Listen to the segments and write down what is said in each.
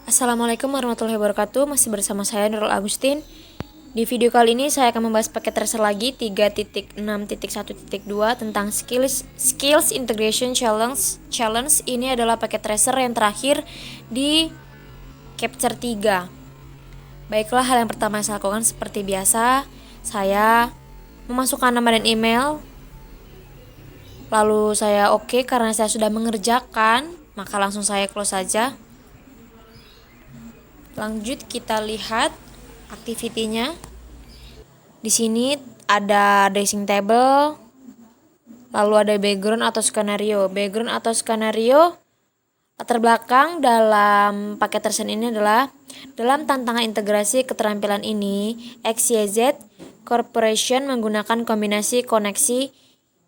Assalamualaikum warahmatullahi wabarakatuh. Masih bersama saya Nurul Agustin. Di video kali ini saya akan membahas paket tracer lagi 3.6.1.2 tentang skills integration challenge. Ini adalah paket tracer yang terakhir di Capture 3. Baiklah, hal yang pertama yang saya lakukan seperti biasa, saya memasukkan nama dan email. Lalu saya oke karena saya sudah mengerjakan, maka langsung saya close saja. Lanjut kita lihat activity-nya. Di sini ada dressing table, lalu ada background atau skenario. Background atau skenario latar belakang dalam paket tracer ini adalah dalam tantangan integrasi keterampilan ini, XYZ Corporation menggunakan kombinasi koneksi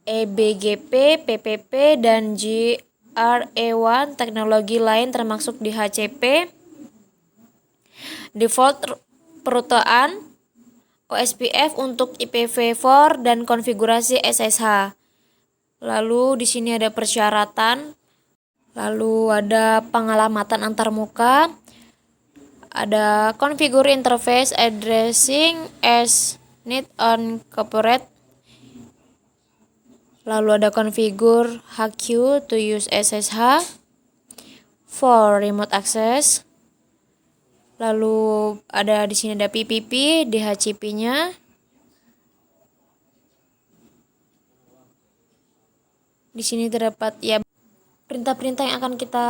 EBGP, PPP, dan GRE1 teknologi lain termasuk DHCP. Default perutaan OSPF untuk IPv4 dan konfigurasi SSH. Lalu di sini ada persyaratan, lalu ada pengalamatan antarmuka, ada configure interface addressing as need on corporate, lalu ada configure HQ to use SSH for remote access. Lalu ada di sini ada PPP, DHCP-nya. Di sini terdapat ya perintah-perintah yang akan kita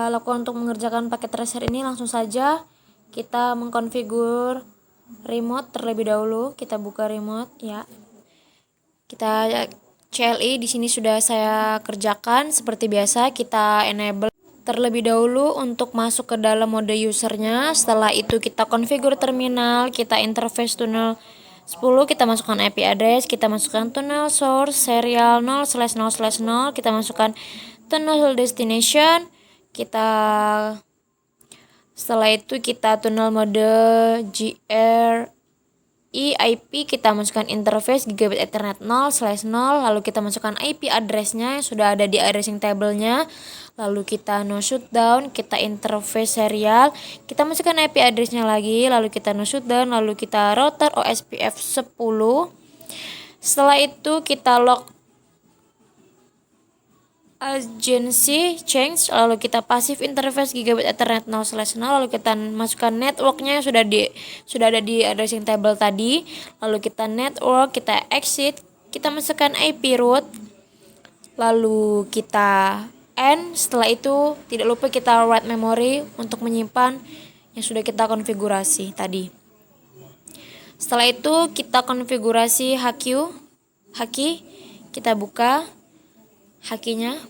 lakukan untuk mengerjakan paket tracer ini. Langsung saja kita mengkonfigur remote terlebih dahulu. Kita buka remote ya. Kita CLI di sini sudah saya kerjakan seperti biasa. Kita enable terlebih dahulu untuk masuk ke dalam mode usernya. Setelah itu kita configure terminal, kita interface tunnel 10, kita masukkan IP address, kita masukkan tunnel source serial 0/0/0, kita masukkan tunnel destination, setelah itu kita tunnel mode GRE IP, kita masukkan interface gigabit ethernet 0/0, lalu kita masukkan IP addressnya yang sudah ada di addressing table-nya. Lalu kita no shutdown, kita interface serial, kita masukkan IP addressnya lagi, lalu kita no shutdown, lalu kita router OSPF 10. Setelah itu kita log agency change, lalu kita passive interface gigabit ethernet 0/0, lalu kita masukkan networknya yang sudah ada di addressing table tadi, lalu kita network, kita exit, kita masukkan IP root, lalu kita end. Setelah itu tidak lupa kita write memory untuk menyimpan yang sudah kita konfigurasi tadi. Setelah itu kita konfigurasi HQ, kita buka HQ-nya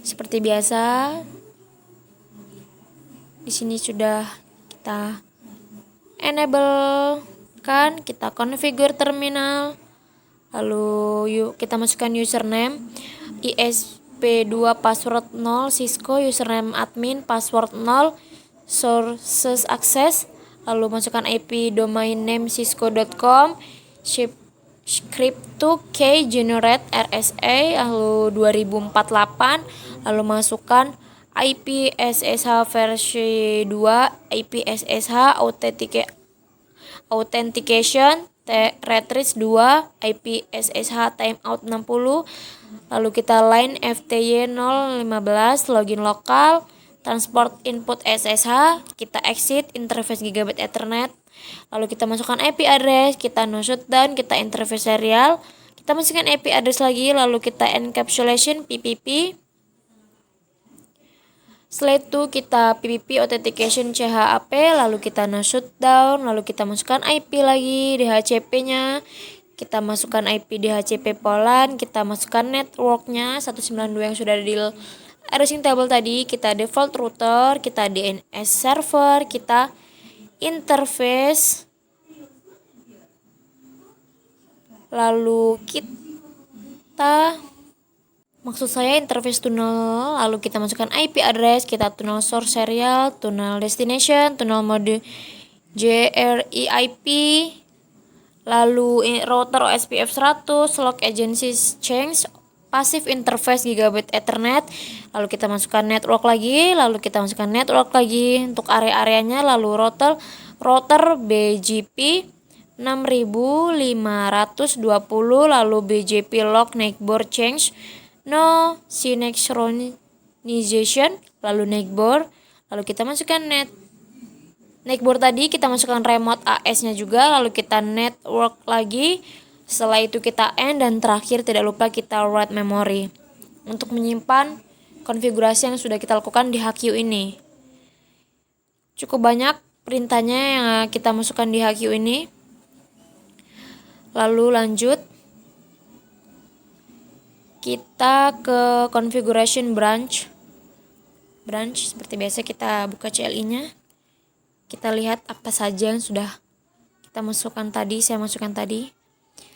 seperti biasa. Di sini sudah kita enable kan, kita configure terminal. Lalu kita masukkan username ISP2 password 0 Cisco, username admin password 0 sources access, lalu masukkan IP domain name cisco.com, script to key generate RSA lalu 2048, lalu masukkan IP SSH versi 2, IP SSH authentication retrieve 2, IP SSH timeout 60, lalu kita line FTY 015, login lokal, transport input SSH, kita exit interface gigabit ethernet, lalu kita masukkan IP address, kita no shutdown, kita interface serial, kita masukkan IP address lagi, lalu kita encapsulation PPP. Setelah itu kita PPP authentication CHAP, lalu kita no shutdown, lalu kita masukkan IP lagi DHCP-nya, kita masukkan IP DHCP Poland, kita masukkan networknya 192 yang sudah ada di addressing table tadi, kita default router, kita DNS server, kita interface, lalu kita interface tunnel, lalu kita masukkan IP address, kita tunnel source serial, tunnel destination, tunnel mode GRE/IP, lalu router OSPF 100, log agency change, passive interface gigabit Ethernet, lalu kita masukkan network lagi, lalu kita masukkan network lagi untuk area-areanya, lalu router BGP 6520, lalu BGP log neighbor change no synchronization, lalu neighbor, lalu kita masukkan neighbor tadi, kita masukkan remote AS-nya juga, lalu kita network lagi. Setelah itu kita end, dan terakhir tidak lupa kita write memory untuk menyimpan konfigurasi yang sudah kita lakukan di HQ ini. Cukup banyak perintahnya yang kita masukkan di HQ ini. Lalu lanjut kita ke configuration branch. Seperti biasa kita buka CLI-nya. Kita lihat apa saja yang sudah kita masukkan tadi, saya masukkan tadi.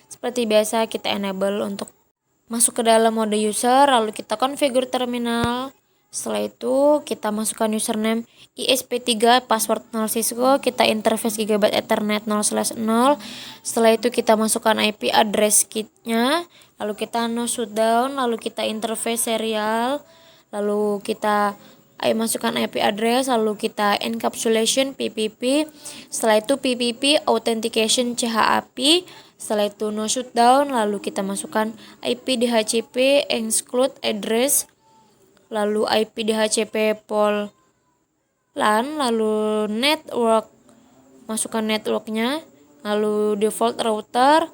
Seperti biasa kita enable untuk masuk ke dalam mode user, lalu kita configure terminal. Setelah itu kita masukkan username ISP3, password 0 Cisco, kita interface gigabit Ethernet 0/0. Setelah itu kita masukkan IP address kitnya, lalu kita no shutdown, lalu kita interface serial, lalu kita masukkan IP address, lalu kita encapsulation PPP. Setelah itu PPP authentication CHAP. Setelah itu no shutdown, lalu kita masukkan IP DHCP exclude address, lalu IP DHCP pol LAN, lalu network, masukkan networknya, lalu default router,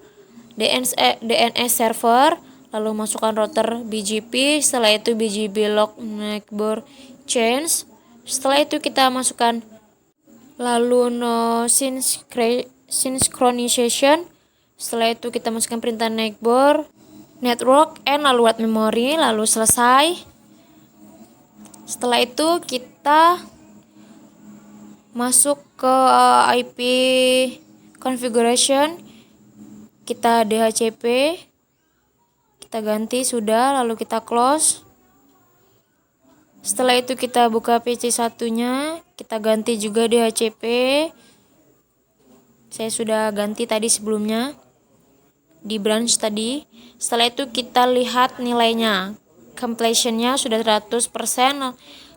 DNS server, lalu masukkan router BGP. Setelah itu BGP log neighbor change. Setelah itu kita masukkan lalu no synchronization. Setelah itu kita masukkan perintah neighbor, network, and lalu write memory, lalu selesai. Setelah itu kita masuk ke IP configuration, kita DHCP, kita ganti sudah, lalu kita close. Setelah itu kita buka PC satunya, kita ganti juga DHCP. Saya sudah ganti tadi sebelumnya di branch tadi. Setelah itu kita lihat nilainya, completionnya sudah 100%.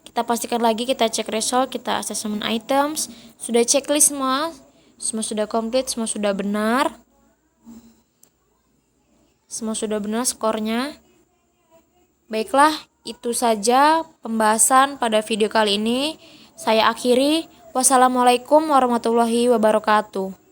Kita pastikan lagi, kita cek result, kita assessment items, sudah checklist semua sudah complete, semua sudah benar, skornya. Baiklah, itu saja pembahasan pada video kali ini. Saya akhiri. Wassalamualaikum warahmatullahi wabarakatuh.